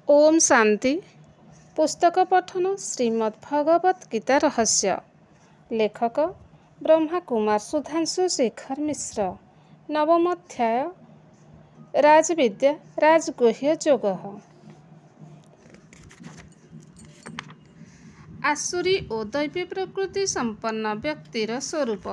ओम शांति। पुस्तक पठन श्रीमद् भगवत गीता रहस्य। लेखक ब्रह्मा कुमार सुधांशु शेखर मिश्र। नवम अध्याय राजविद्या राजगुह्य जोग। आसुरी और दैवी प्रकृति संपन्न व्यक्तिर स्वरूप।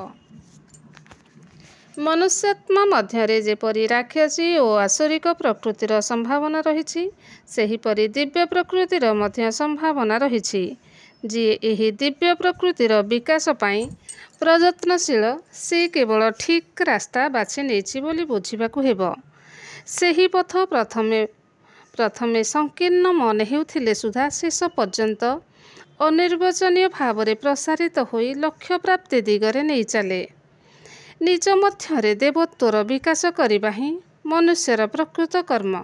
मनुष्यात्मा मध्य जेपरी राक्षसी और आसुरिक प्रकृतिर संभावना रही सेहीपरि दिव्य प्रकृतिर मध्य संभावना रही। जी एही दिव्य प्रकृतिर विकास पाई प्रयत्नशील से केवल ठीक रास्ता बाछि नेछि बोली बुझिबाकु हेबो। सेही पथ प्रथमे संकीर्ण मन हेउथिले सुधा शेष पर्यंत अनिर्वचनीय भावरे प्रसारित होई लक्ष्य प्राप्ति दिगरे नहीं चले। निज मध्यरे देवत्वर विकास करबा ही मनुष्यर प्रकृत कर्म।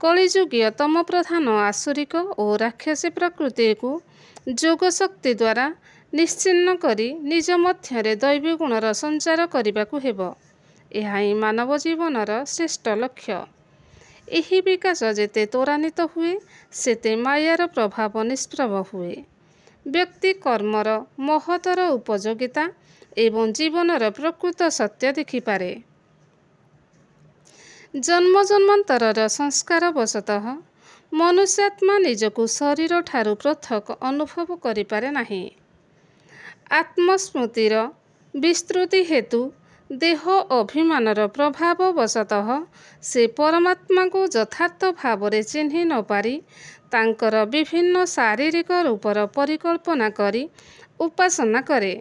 कलिजुगीय तम प्रधान आसुरिक और राक्षसी प्रकृति को जोग शक्ति द्वारा निश्चिन्न करी निज मध्यरे दैवी गुणर संचार करबाकु हेबो। एहा ही मानव जीवनर श्रेष्ठ लक्ष्य। एही विकास जेते त्वरान्वित हुए सेते मायार प्रभाव निष्प्रभ हुए। व्यक्ति कर्मर महतर उपयोगिता एवं जीवनर प्रकृत सत्य देखिपारे। जन्म जन्मांतरर संस्कार वशतः मनुष्यात्मा निजकु शरीर ठारू पृथक अनुभव करिपारे नाही। आत्मस्मृतिर विस्तृति हेतु देह अभिमानर प्रभाव वशतः से परमात्मा को यथार्थ भावरे चिन्हि न पारी तांकर विभिन्न शारीरिक रूपर परिकल्पना करी उपासना करे।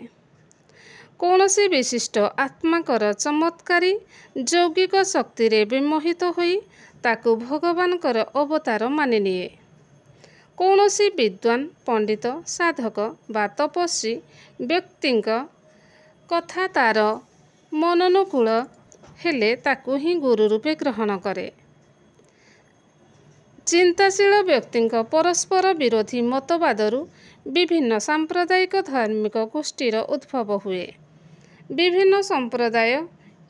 कौनसी विशिष्ट आत्माकर चमत्कारी यौगिक शक्ति रे विमोहित होई ताकु भगवानकर अवतार मानि निए। कौनसी विद्वान पंडित साधक बा तपस्वी व्यक्तिंक कथा तार मननुकूल हेले ताकु ही गुरु रूपे ग्रहण करे। चिंताशील व्यक्तिंक परस्पर विरोधी मतवादरू विभिन्न सांप्रदायिक धार्मिक गोष्ठीर उद्भव हुए। विभिन्न संप्रदाय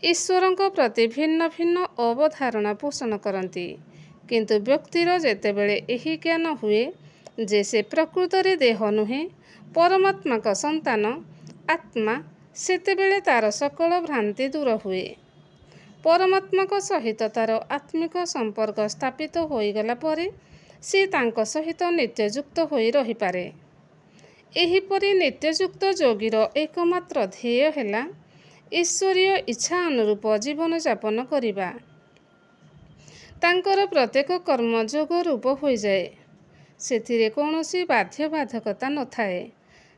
ईश्वरंक प्रति भिन्न भिन्न अवधारणा पोषण करती, किंतु व्यक्तिर जेतेबेले एही ज्ञान हुए जे से प्रकृतरे देह नुहे परमात्मा का संतान आत्मा, सेतेबेले तार सकल भ्रांति दूर हुए। परमात्मा का सहित तार आत्मिक संपर्क स्थापित होईगला परे से तांको सहित नित्ययुक्त होई रही पारे। एहीपरि नित्ययुक्त योगीर एकमात्र ध्येय हेला ईश्वरीय इच्छा अनुरूप जीवन यापन करिबा। तांकर प्रत्येक कर्म जोग रूप हो जाए। सेथिरे कौनसी बाध्य बाधकता न थाए।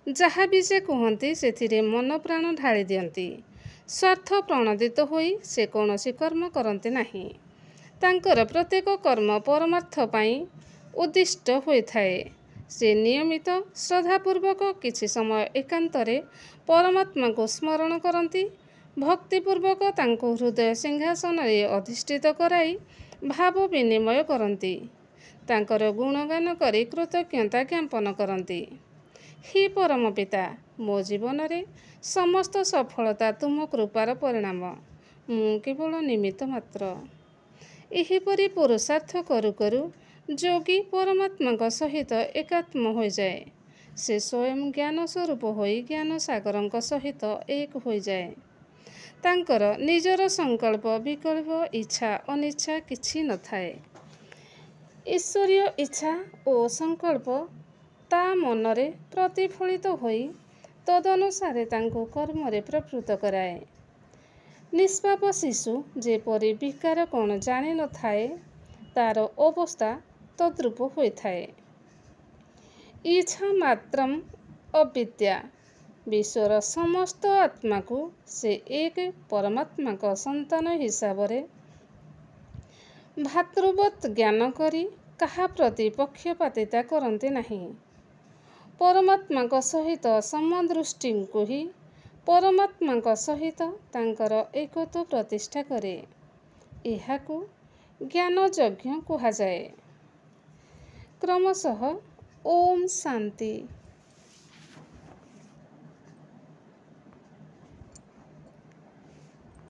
जहाँ भी से कहती सेथिरे मन प्राण ढाली दियंती। स्वार्थ प्रणोदित होई से कौनसी कर्म करते नहीं। तांकर प्रत्येक कर्म परमार्थ पाई उद्दिष्ट होई थाए। से नियमित श्रद्धापूर्वक किछि समय एकांतरे परमात्मा को स्मरण करती। भक्तिपूर्वक तांको हृदय सिंहासन रे अधिष्ठित कराई भाव विनिमय करती। तांकर गुणगान करी कृतज्ञता ज्ञापन करती। हे परम पिता, मो जीवन रे समस्त सफलता तुम कृपार परिणाम। मु केवल निमित्त मात्र। एहीपरि पुरुषार्थ करू करू योगी परमात्मा सहित एकात्म हो जाए। से स्वयं ज्ञान स्वरूप होई ज्ञान सागरंक सहित एक हो जाए। तांकर निजर संकल्प विकल्प इच्छा अनिच्छा किछि न थाए। ईश्वरीय इच्छा और संकल्प ता मनरे प्रतिफलित होई तदनुसारे तांको कर्मरे प्रवृत्त कराए। निष्पाप शिशु जेपरि विकार कौन जानि न थाए तार अवस्था तद्रूप होई थाए। इच्छा मात्रम अविद्या। विश्वर समस्त आत्मा को से एक परमात्मा का संतान हिसाब रे भातृवत ज्ञान करी कहा प्रति पक्षपातिता करते नहीं। परमात्मा का सहित समदृष्टि को ही परमात्मा का सहित तांकर एकत्व प्रतिष्ठा करे। एहाकु ज्ञान यज्ञ कहा जाए। क्रमशः ओम शांति।